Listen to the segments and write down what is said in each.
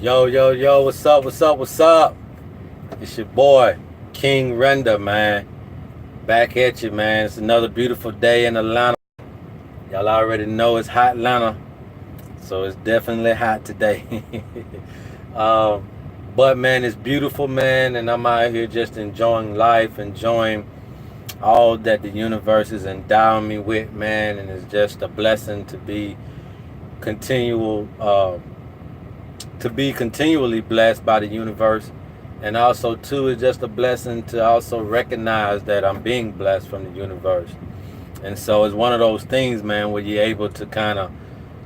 Yo, yo, yo, what's up, what's up, what's up? It's your boy, King Render, man. Back at you, man. It's another beautiful day in Atlanta. Y'all already know it's hot Atlanta, so it's definitely hot today. um, but, man, it's beautiful, man, and I'm out here just enjoying life, enjoying all that the universe is endowing me with, man, and it's just a blessing to be continual. To be continually blessed by the universe, and also too it's just a blessing to also recognize that I'm being blessed from the universe. And so it's one of those things, man, where you're able to kind of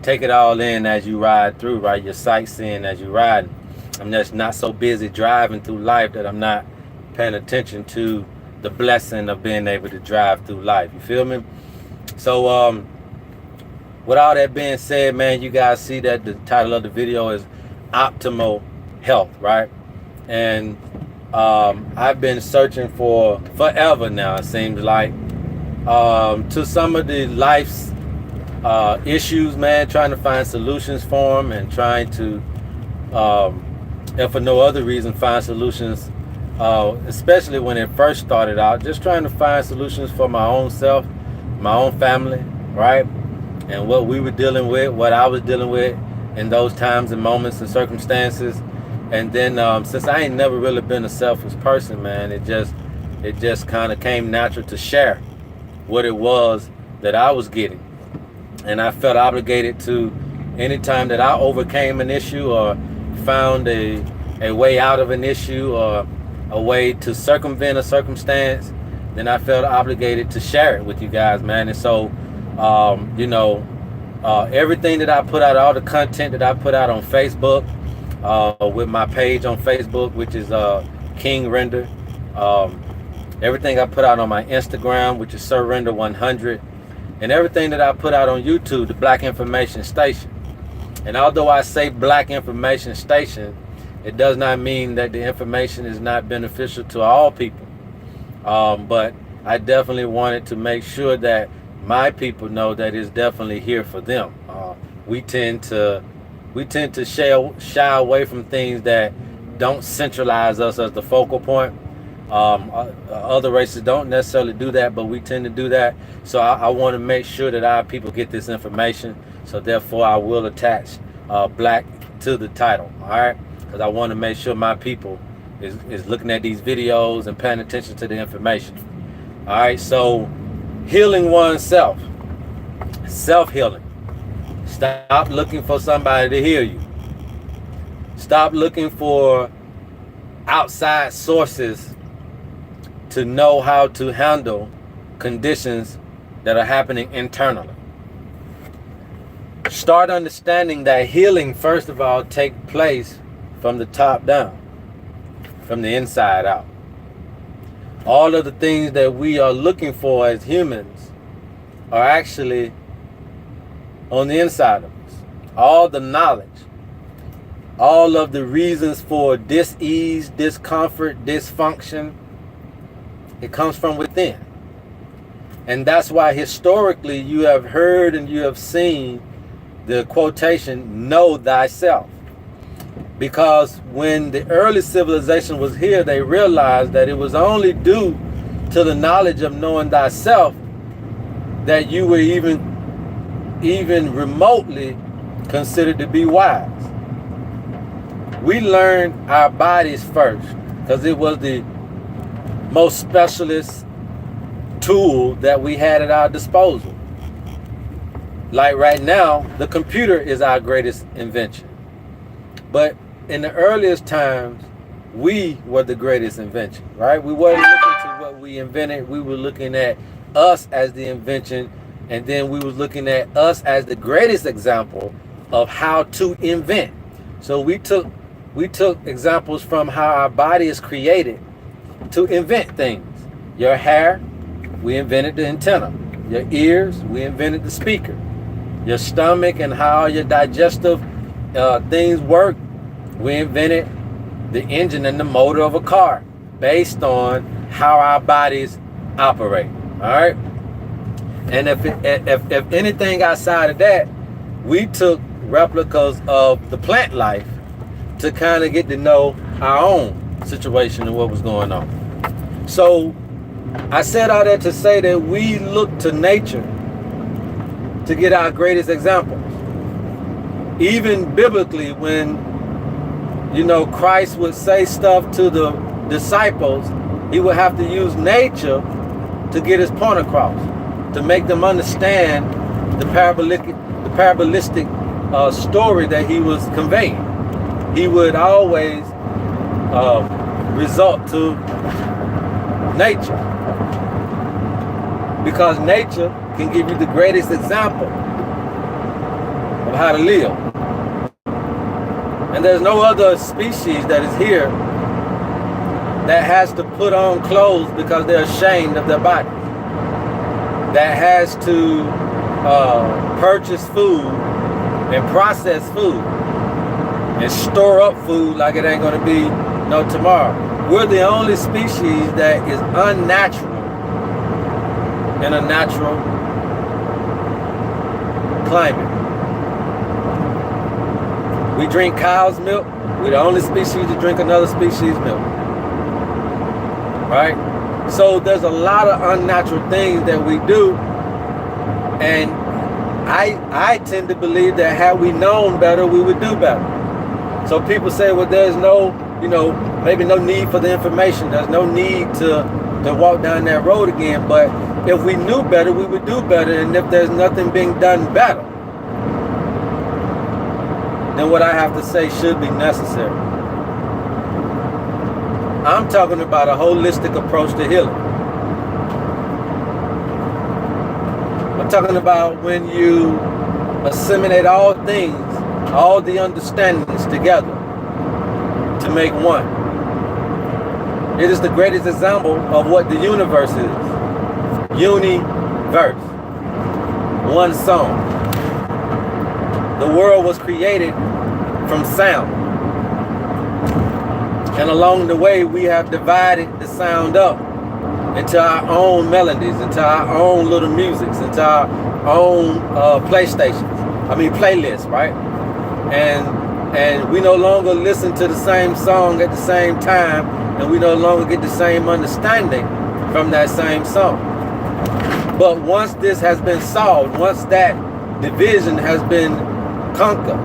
take it all in as you ride through, right? You're sightseeing as you ride. I'm just not so busy driving through life that I'm not paying attention to the blessing of being able to drive through life. You feel me? So with all that being said, man, you guys see that the title of the video is optimal health, right? And I've been searching for forever now, it seems like, to some of the life's issues, man, trying to find solutions for them, and trying to, if for no other reason, find solutions, especially when it first started out, just trying to find solutions for my own self, my own family, right? And what we were dealing with, what I was dealing with in those times and moments and circumstances. And then since I ain't never really been a selfish person, man, it just kind of came natural to share what it was that I was getting. And I felt obligated to, anytime that I overcame an issue or found a way out of an issue or a way to circumvent a circumstance, then I felt obligated to share it with you guys, man. And so everything that I put out, all the content that I put out on Facebook, with my page on Facebook, which is King Render, everything I put out on my Instagram, which is Sir Render 100, and everything that I put out on YouTube, the Black Information Station. And although I say Black Information Station, it does not mean that the information is not beneficial to all people. But I definitely wanted to make sure that my people know that it's definitely here for them. We tend to shy away from things that don't centralize us as the focal point. Other races don't necessarily do that, but we tend to do that. So I want to make sure that our people get this information. So therefore, I will attach Black to the title. All right, because I want to make sure my people is looking at these videos and paying attention to the information. All right, so healing oneself, self-healing. Stop looking for somebody to heal you. Stop looking for outside sources to know how to handle conditions that are happening internally. Start understanding that healing, first of all, takes place from the top down, from the inside out. All of the things that we are looking for as humans are actually on the inside of us. All the knowledge, all of the reasons for dis-ease, discomfort, dysfunction, it comes from within. And that's why historically you have heard and you have seen the quotation, know thyself. Because when the early civilization was here, they realized that it was only due to the knowledge of knowing thyself that you were even remotely considered to be wise. We learned our bodies first because it was the most specialist tool that we had at our disposal. Like right now, the computer is our greatest invention. But in the earliest times, we were the greatest invention, right? We weren't looking to what we invented. We were looking at us as the invention, and then we was looking at us as the greatest example of how to invent. So we took examples from how our body is created to invent things. Your hair, we invented the antenna. Your ears, we invented the speaker. Your stomach and how your digestive things work, we invented the engine and the motor of a car based on how our bodies operate. All right. And if anything outside of that, we took replicas of the plant life to kind of get to know our own situation and what was going on. So I said all that to say that we look to nature to get our greatest examples. Even biblically, when, you know, Christ would say stuff to the disciples, he would have to use nature to get his point across, to make them understand the parabolic story that he was conveying. He would always resort to nature, because nature can give you the greatest example of how to live. And there's no other species that is here that has to put on clothes because they're ashamed of their body, that has to purchase food and process food and store up food like it ain't going to be no tomorrow. We're the only species that is unnatural in a natural climate. We drink cow's milk. We're the only species to drink another species' milk. Right? So there's a lot of unnatural things that we do. And I tend to believe that had we known better, we would do better. So people say, well, there's no, you know, maybe no need for the information. There's no need to walk down that road again. But if we knew better, we would do better. And if there's nothing being done better, then what I have to say should be necessary. I'm talking about a holistic approach to healing. I'm talking about when you assimilate all things, all the understandings together to make one. It is the greatest example of what the universe is. Universe. One song. The world was created from sound. And along the way, we have divided the sound up into our own melodies, into our own little musics, into our own playlists, right? And we no longer listen to the same song at the same time, and we no longer get the same understanding from that same song. But once this has been solved, once that division has been conquered,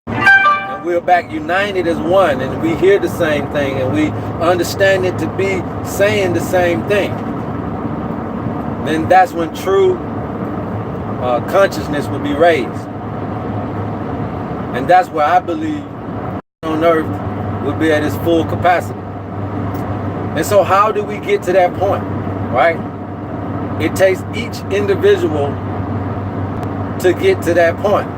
and we're back united as one, and we hear the same thing, and we understand it to be saying the same thing, then that's when true consciousness will be raised. And that's where I believe on earth will be at its full capacity. And so how do we get to that point, right? It takes each individual to get to that point.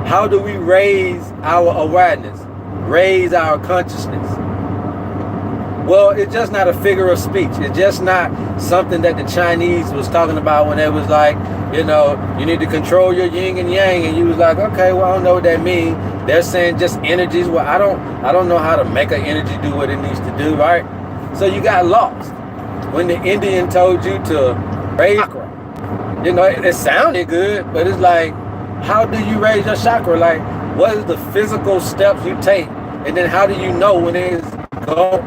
How do we raise our awareness, raise our consciousness? Well, it's just not a figure of speech. It's just not something that the Chinese was talking about when it was like, you know, you need to control your yin and yang, and you was like, okay, well, I don't know what that means. They're saying just energies. Well, I don't know how to make an energy do what it needs to do, right? So you got lost when the Indian told you to raise chakra. You know, it sounded good, but it's like, how do you raise your chakra? Like, what is the physical steps you take? And then how do you know when it's going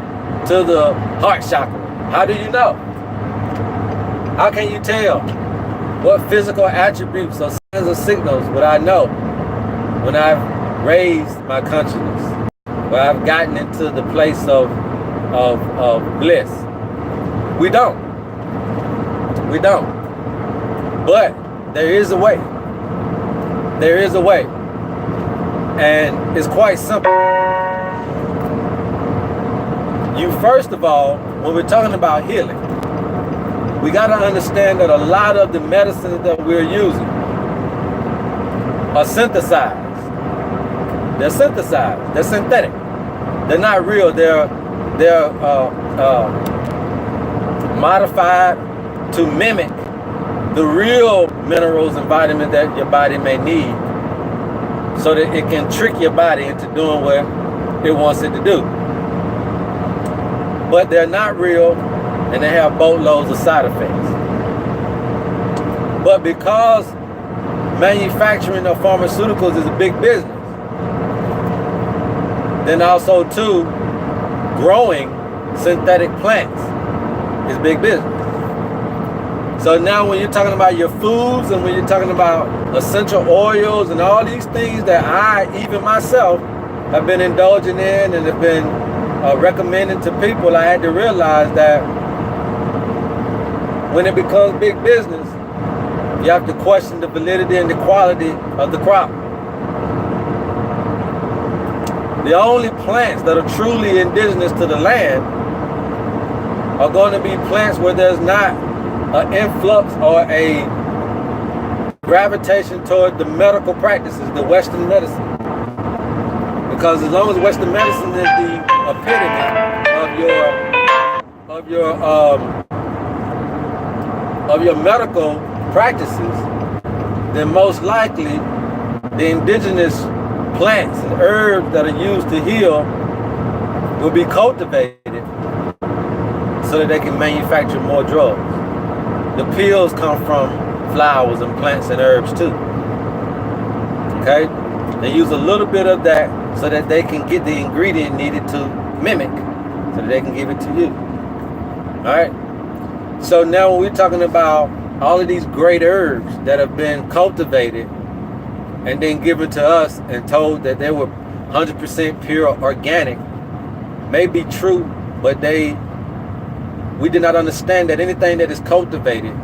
to the heart chakra? How do you know? How can you tell? What physical attributes or signs or signals would I know when I've raised my consciousness, when I've gotten into the place of bliss? We don't. We don't. But there is a way. There is a way. And it's quite simple. You, first of all, when we're talking about healing, we got to understand that a lot of the medicines that we're using are synthesized. They're synthesized. They're synthetic. They're not real. They're modified to mimic the real minerals and vitamins that your body may need, so that it can trick your body into doing what it wants it to do. But they're not real, and they have boatloads of side effects. But because manufacturing of pharmaceuticals is a big business, Then also too, growing synthetic plants is big business. So now when you're talking about your foods and when you're talking about essential oils and all these things that I, even myself, have been indulging in and have been recommending to people, I had to realize that when it becomes big business, you have to question the validity and the quality of the crop. The only plants that are truly indigenous to the land are going to be plants where there's not an influx or a gravitation toward the medical practices, the Western medicine. Because as long as Western medicine is the epitome of your medical practices, then most likely the indigenous plants and herbs that are used to heal will be cultivated so that they can manufacture more drugs. The pills come from flowers and plants and herbs too. Okay? They use a little bit of that so that they can get the ingredient needed to mimic, so that they can give it to you. Alright? So now when we're talking about all of these great herbs that have been cultivated and then given to us and told that they were 100% pure organic, may be true, but we did not understand that anything that is cultivated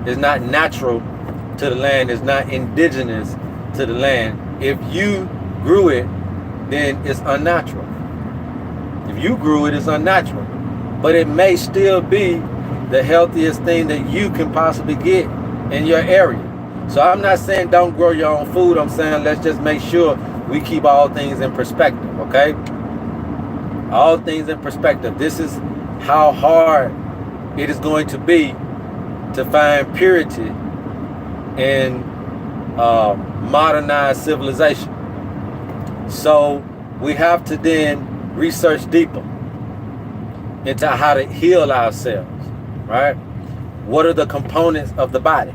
is not natural to the land, is not indigenous to the land. If you grew it, then it's unnatural. If you grew it, it's unnatural. But it may still be the healthiest thing that you can possibly get in your area. So I'm not saying don't grow your own food. I'm saying let's just make sure we keep all things in perspective, okay? All things in perspective. This is how hard it is going to be to find purity in modernized civilization. So we have to then research deeper into how to heal ourselves, right? What are the components of the body?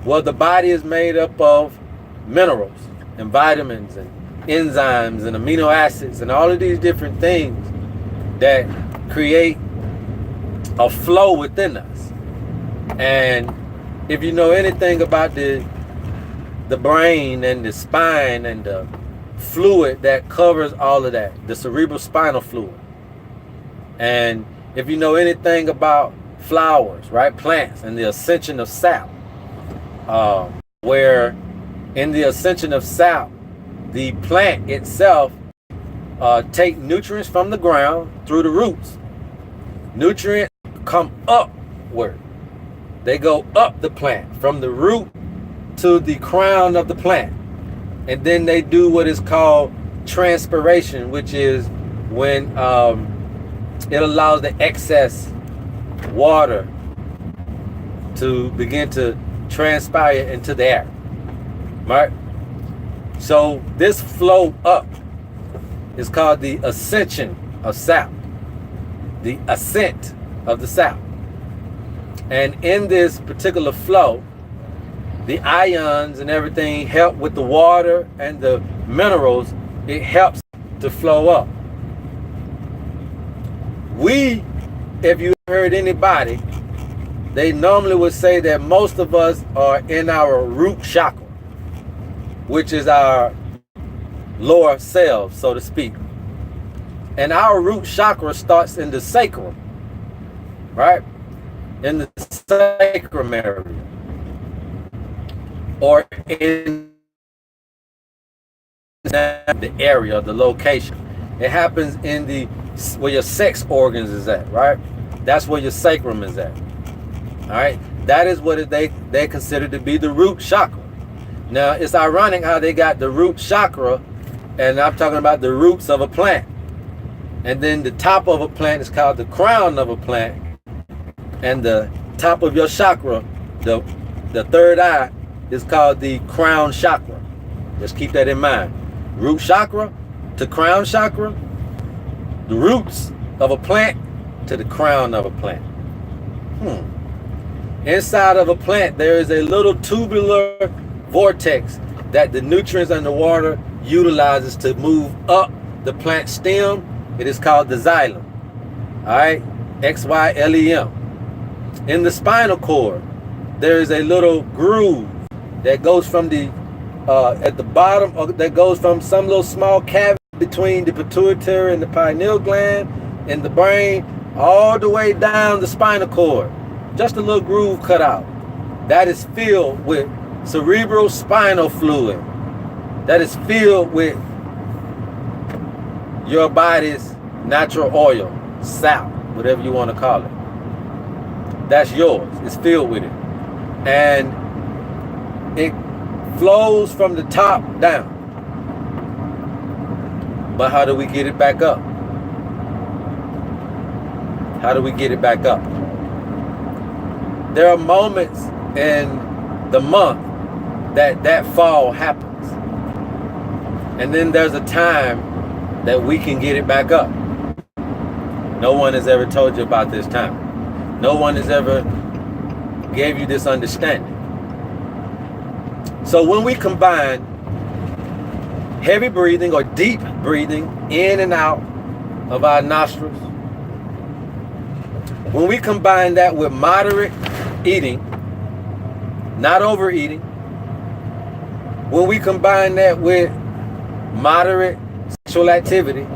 Well, the body is made up of minerals and vitamins and enzymes and amino acids and all of these different things that create a flow within us. And if you know anything about the brain and the spine and the fluid that covers all of that, the cerebral spinal fluid, and if you know anything about flowers, right, plants and the ascension of sap, where in the ascension of sap, the plant itself take nutrients from the ground through the roots. Nutrients come upward. They go up the plant from the root to the crown of the plant. And then they do what is called transpiration, which is when it allows the excess water to begin to transpire into the air, right? So this flow up is called the ascension of sap, the ascent of the sap. And in this particular flow, the ions and everything help with the water and the minerals. It helps to flow up. If you heard anybody, they normally would say that most of us are in our root chakra, which is our lower selves, so to speak. And our root chakra starts in the sacrum, right? In the sacrum area. Or in the area, the location. It happens in where your sex organs is at, right? That's where your sacrum is at. All right, that is what they consider to be the root chakra. Now, it's ironic how they got the root chakra, and I'm talking about the roots of a plant. And then the top of a plant is called the crown of a plant. And the top of your chakra, the third eye, is called the crown chakra. Just keep that in mind. Root chakra to crown chakra, the roots of a plant to the crown of a plant. Inside of a plant, there is a little tubular vortex that the nutrients and the water utilizes to move up the plant stem, it is called the xylem. All right, Xylem. In the spinal cord, there is a little groove that goes from the at the bottom, that goes from some little small cavity between the pituitary and the pineal gland in the brain, all the way down the spinal cord. Just a little groove cut out. That is filled with cerebral spinal fluid. That is filled with your body's natural oil, sap, whatever you want to call it. That's yours. It's filled with it. And it flows from the top down. But how do we get it back up? How do we get it back up? There are moments in the month that fall happens. And then there's a time that we can get it back up. No one has ever told you about this time. No one has ever gave you this understanding. So when we combine heavy breathing or deep breathing in and out of our nostrils, when we combine that with moderate eating, not overeating, when we combine that with moderate sexual activity,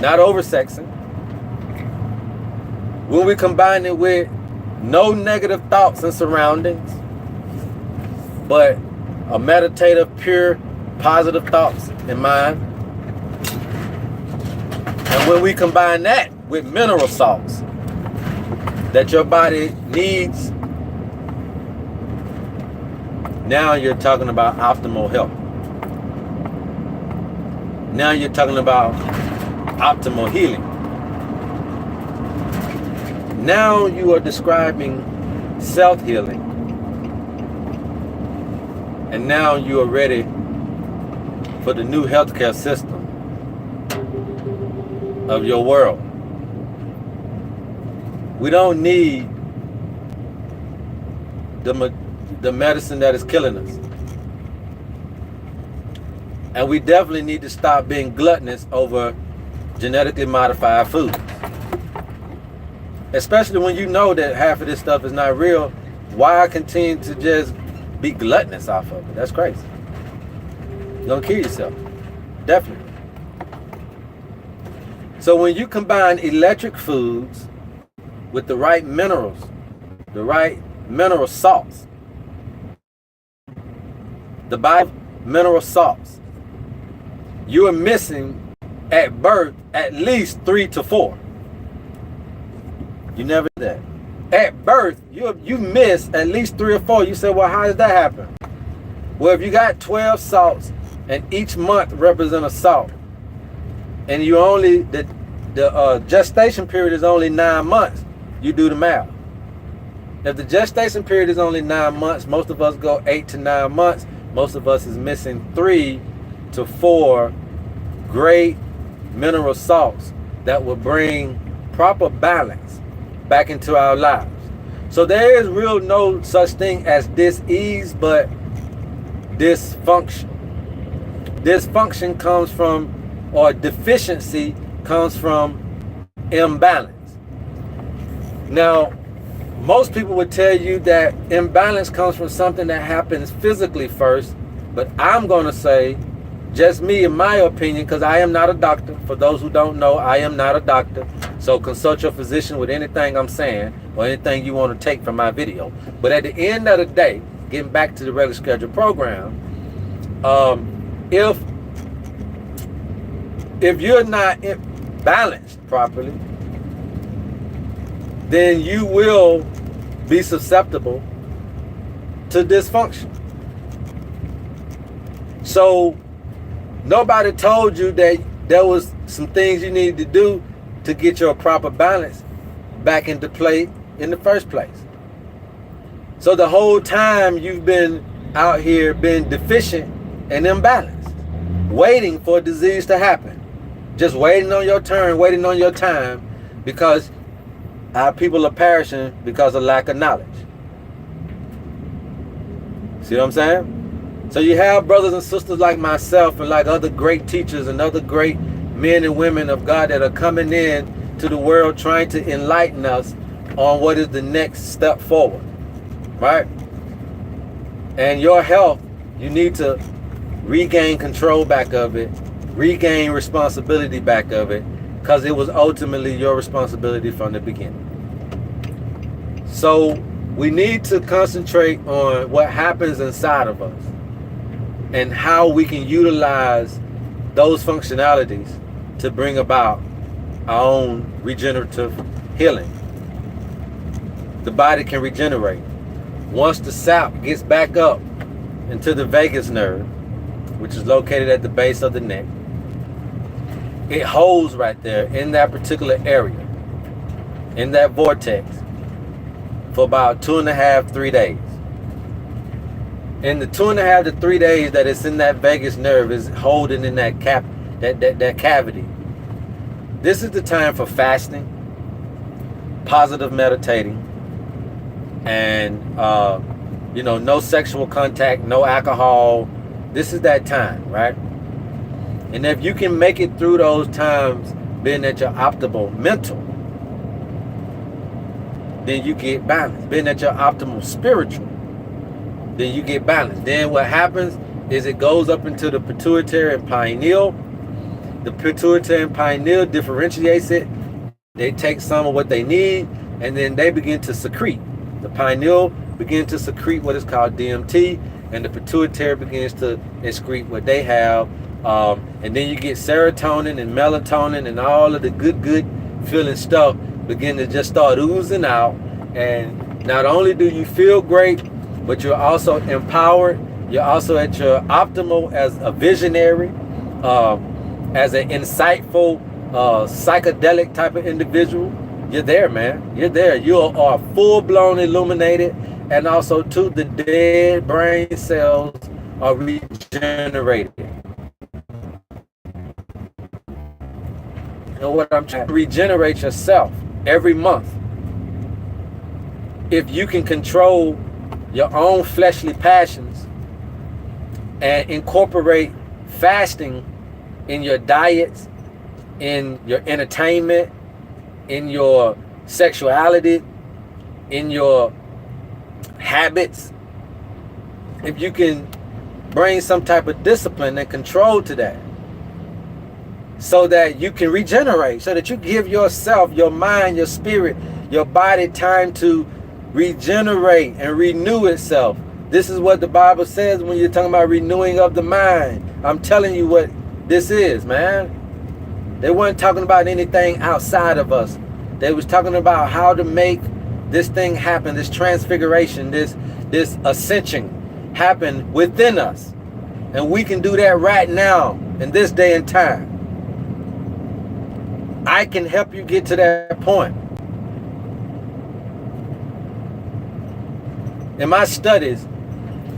not oversexing, when we combine it with no negative thoughts and surroundings, but a meditative, pure, positive thoughts in mind, and when we combine that with mineral salts that your body needs, now you're talking about optimal health. Now you're talking about optimal healing. Now you are describing self-healing. And now you are ready for the new healthcare system of your world. We don't need the medicine that is killing us. And we definitely need to stop being gluttonous over genetically modified foods. Especially when you know that half of this stuff is not real. Why continue to just be gluttonous off of it? That's crazy. You're gonna kill yourself. Definitely. So when you combine electric foods with the right minerals, the right mineral salts, the mineral salts, you are missing at birth at least 3 to 4. You never did that. At birth, you miss at least 3 or 4. You say, well, how does that happen? Well, if you got 12 salts and each month represents a salt, and you only the gestation period is only 9 months, you do the math. If the gestation period is only 9 months, most of us go 8 to 9 months. Most of us is missing 3 to 4 great mineral salts that will bring proper balance back into our lives. So there is real no such thing as dis-ease, but dysfunction. Dysfunction comes from, or deficiency comes from imbalance. Now, most people would tell you that imbalance comes from something that happens physically first, but I'm going to say, just me in my opinion, because I am not a doctor. For those who don't know, I am not a doctor. So consult your physician with anything I'm saying or anything you want to take from my video. But at the end of the day, getting back to the regular scheduled program, if you're not balanced properly, then you will be susceptible to dysfunction. So nobody told you that there was some things you needed to do to get your proper balance back into play in the first place. So the whole time you've been out here being deficient and imbalanced, waiting for a disease to happen, just waiting on your turn, waiting on your time, because our people are perishing because of lack of knowledge. See what I'm saying? So you have brothers and sisters like myself and like other great teachers and other great men and women of God that are coming in to the world trying to enlighten us on what is the next step forward, right? And your health, you need to regain control back of it, regain responsibility back of it, because it was ultimately your responsibility from the beginning. So we need to concentrate on what happens inside of us and how we can utilize those functionalities to bring about our own regenerative healing. The body can regenerate. Once the sap gets back up into the vagus nerve, which is located at the base of the neck, it holds right there in that particular area, in that vortex, for about 2.5 to 3 days. In the 2.5 to 3 days that it's in that vagus nerve, is holding in that cavity. This is the time for fasting, positive meditating, and no sexual contact, no alcohol. This is that time, right? And if you can make it through those times being at your optimal mental, then you get balance. Being at your optimal spiritual, then you get balance. Then what happens is it goes up into the pituitary and pineal. The pituitary and pineal differentiates it. They take some of what they need, and then they begin to secrete. The pineal begins to secrete what is called DMT, and the pituitary begins to excrete what they have. And then you get serotonin and melatonin and all of the good feeling stuff begin to just start oozing out. And not only do you feel great, but you're also empowered. You're also at your optimal as a visionary, as an insightful, psychedelic type of individual. You're there, man. You're there. You are full-blown illuminated, and also too, the dead brain cells are regenerated. And what I'm trying to regenerate yourself every month. If you can control your own fleshly passions and incorporate fasting in your diets, in your entertainment, in your sexuality, in your habits, if you can bring some type of discipline and control to that, so that you can regenerate, so that you give yourself, your mind, your spirit, your body time to regenerate and renew itself. This is what the Bible says when you're talking about renewing of the mind. I'm telling you what this is, man. They weren't talking about anything outside of us. They was talking about how to make this thing happen, this transfiguration, this ascension happen within us. And we can do that right now in this day and time. I can help you get to that point. In my studies,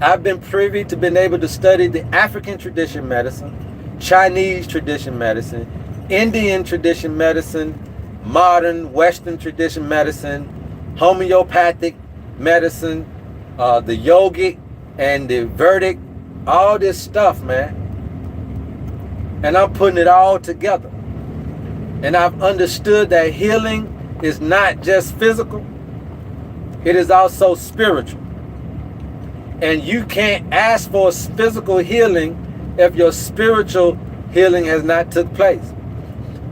I've been privy to being able to study the African tradition medicine, Chinese tradition medicine, Indian tradition medicine, modern Western tradition medicine, homeopathic medicine, the yogic and the Vedic, all this stuff, man. And I'm putting it all together. And I've understood that healing is not just physical, it is also spiritual. And you can't ask for physical healing if your spiritual healing has not took place.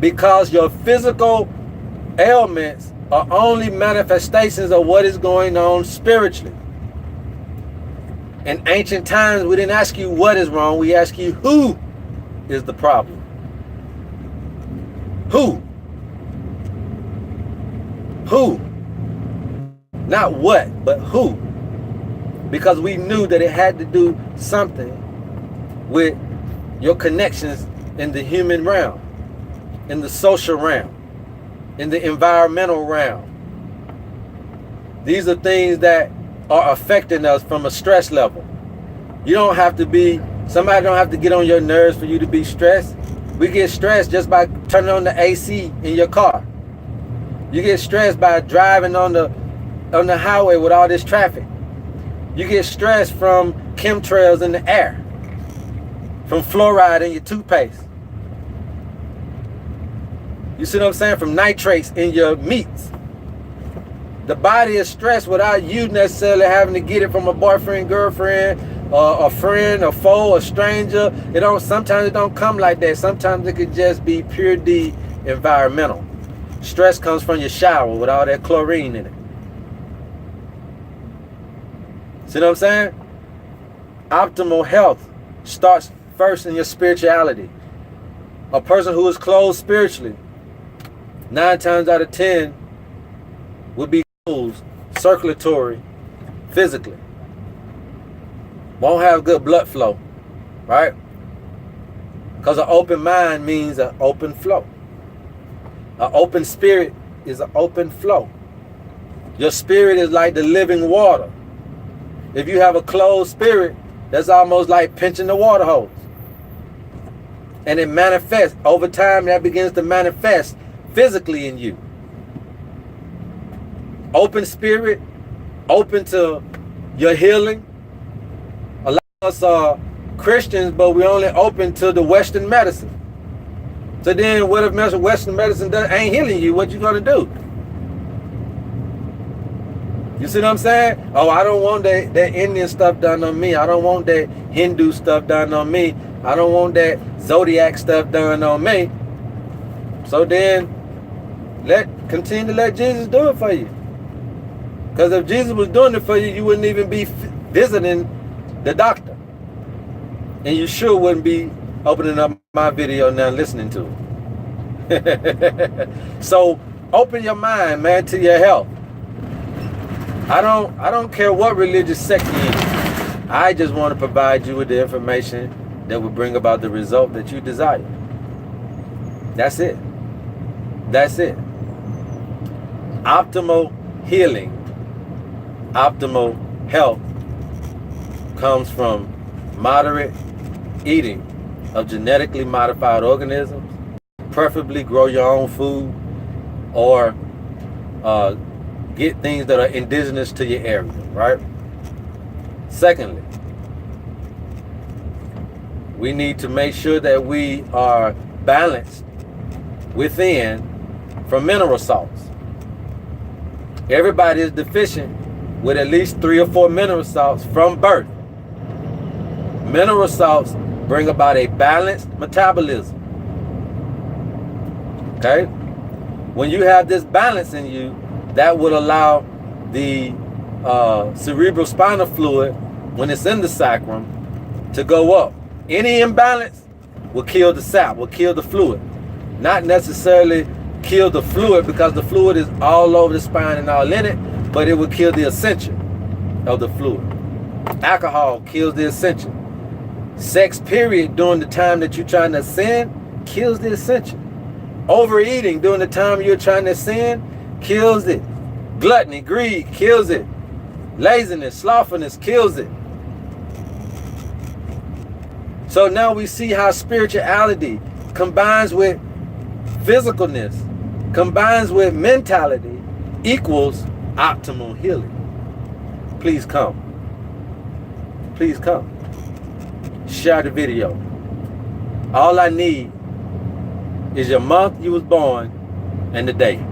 Because your physical ailments are only manifestations of what is going on spiritually. In ancient times, we didn't ask you what is wrong, we asked you who is the problem. Who? Who? Not what, but who. Because we knew that it had to do something with your connections in the human realm, in the social realm, in the environmental realm. These are things that are affecting us from a stress level. You don't have to be, somebody don't have to get on your nerves for you to be stressed. We get stressed just by turning on the AC in your car. You get stressed by driving on the highway with all this traffic. You get stressed from chemtrails in the air, from fluoride in your toothpaste. You see what I'm saying? From nitrates in your meats. The body is stressed without you necessarily having to get it from a boyfriend, girlfriend, a friend, a foe, a stranger. Sometimes it don't come like that. Sometimes it could just be pure D environmental. Stress comes from your shower with all that chlorine in it. See what I'm saying? Optimal health starts first in your spirituality. A person who is closed spiritually, 9 times out of 10 will be closed circulatory, physically. Won't have good blood flow, right? Because an open mind means an open flow. An open spirit is an open flow. Your spirit is like the living water. If you have a closed spirit, that's almost like pinching the water hose. And it manifests. Over time, that begins to manifest physically in you. Open spirit, open to your healing. A lot of us are Christians, but we're only open to the Western medicine. So then what if Western medicine ain't healing you? What you gonna do? You see what I'm saying? Oh, I don't want that Indian stuff done on me. I don't want that Hindu stuff done on me. I don't want that zodiac stuff done on me. So then continue to let Jesus do it for you. Because if Jesus was doing it for you, you wouldn't even be visiting the doctor. And you sure wouldn't be opening up my video now listening to it. So open your mind, man, to your health. I don't care what religious sect you're in. I just want to provide you with the information that will bring about the result that you desire. That's it. That's it. Optimal healing, optimal health comes from moderate eating of genetically modified organisms. Preferably grow your own food or get things that are indigenous to your area, right? Secondly, we need to make sure that we are balanced within from mineral salts. Everybody is deficient with at least 3 or 4 mineral salts from birth. Mineral salts bring about a balanced metabolism. Okay? When you have this balance in you, that would allow the cerebrospinal fluid, when it's in the sacrum, to go up. Any imbalance will kill the sap, will kill the fluid. Not necessarily kill the fluid because the fluid is all over the spine and all in it, but it will kill the ascension of the fluid. Alcohol kills the ascension. Sex, period, during the time that you're trying to ascend, kills the ascension. Overeating during the time you're trying to ascend, kills it. Gluttony, greed, kills it. Laziness, slothfulness, kills it. So now we see how spirituality combines with physicalness, combines with mentality, equals optimal healing. Please come. Please come. Share the video. All I need is your month you was born and the day.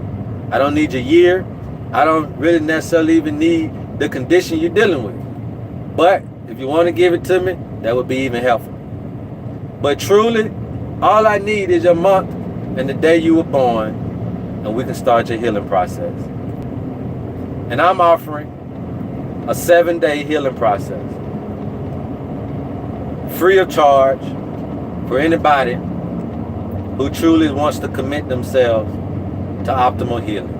I don't need your year. I don't really necessarily even need the condition you're dealing with. But if you want to give it to me, that would be even helpful. But truly, all I need is your month and the day you were born, and we can start your healing process. And I'm offering a 7-day healing process, free of charge, for anybody who truly wants to commit themselves to optimal healing.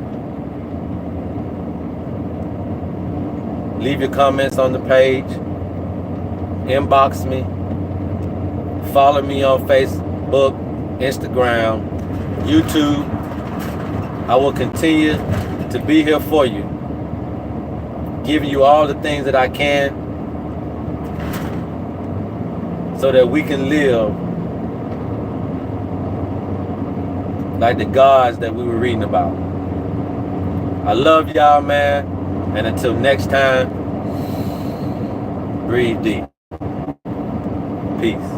Leave your comments on the page, inbox me, follow me on Facebook, Instagram, YouTube. I will continue to be here for you, giving you all the things that I can so that we can live like the gods that we were reading about. I love y'all, man. And until next time, breathe deep. Peace.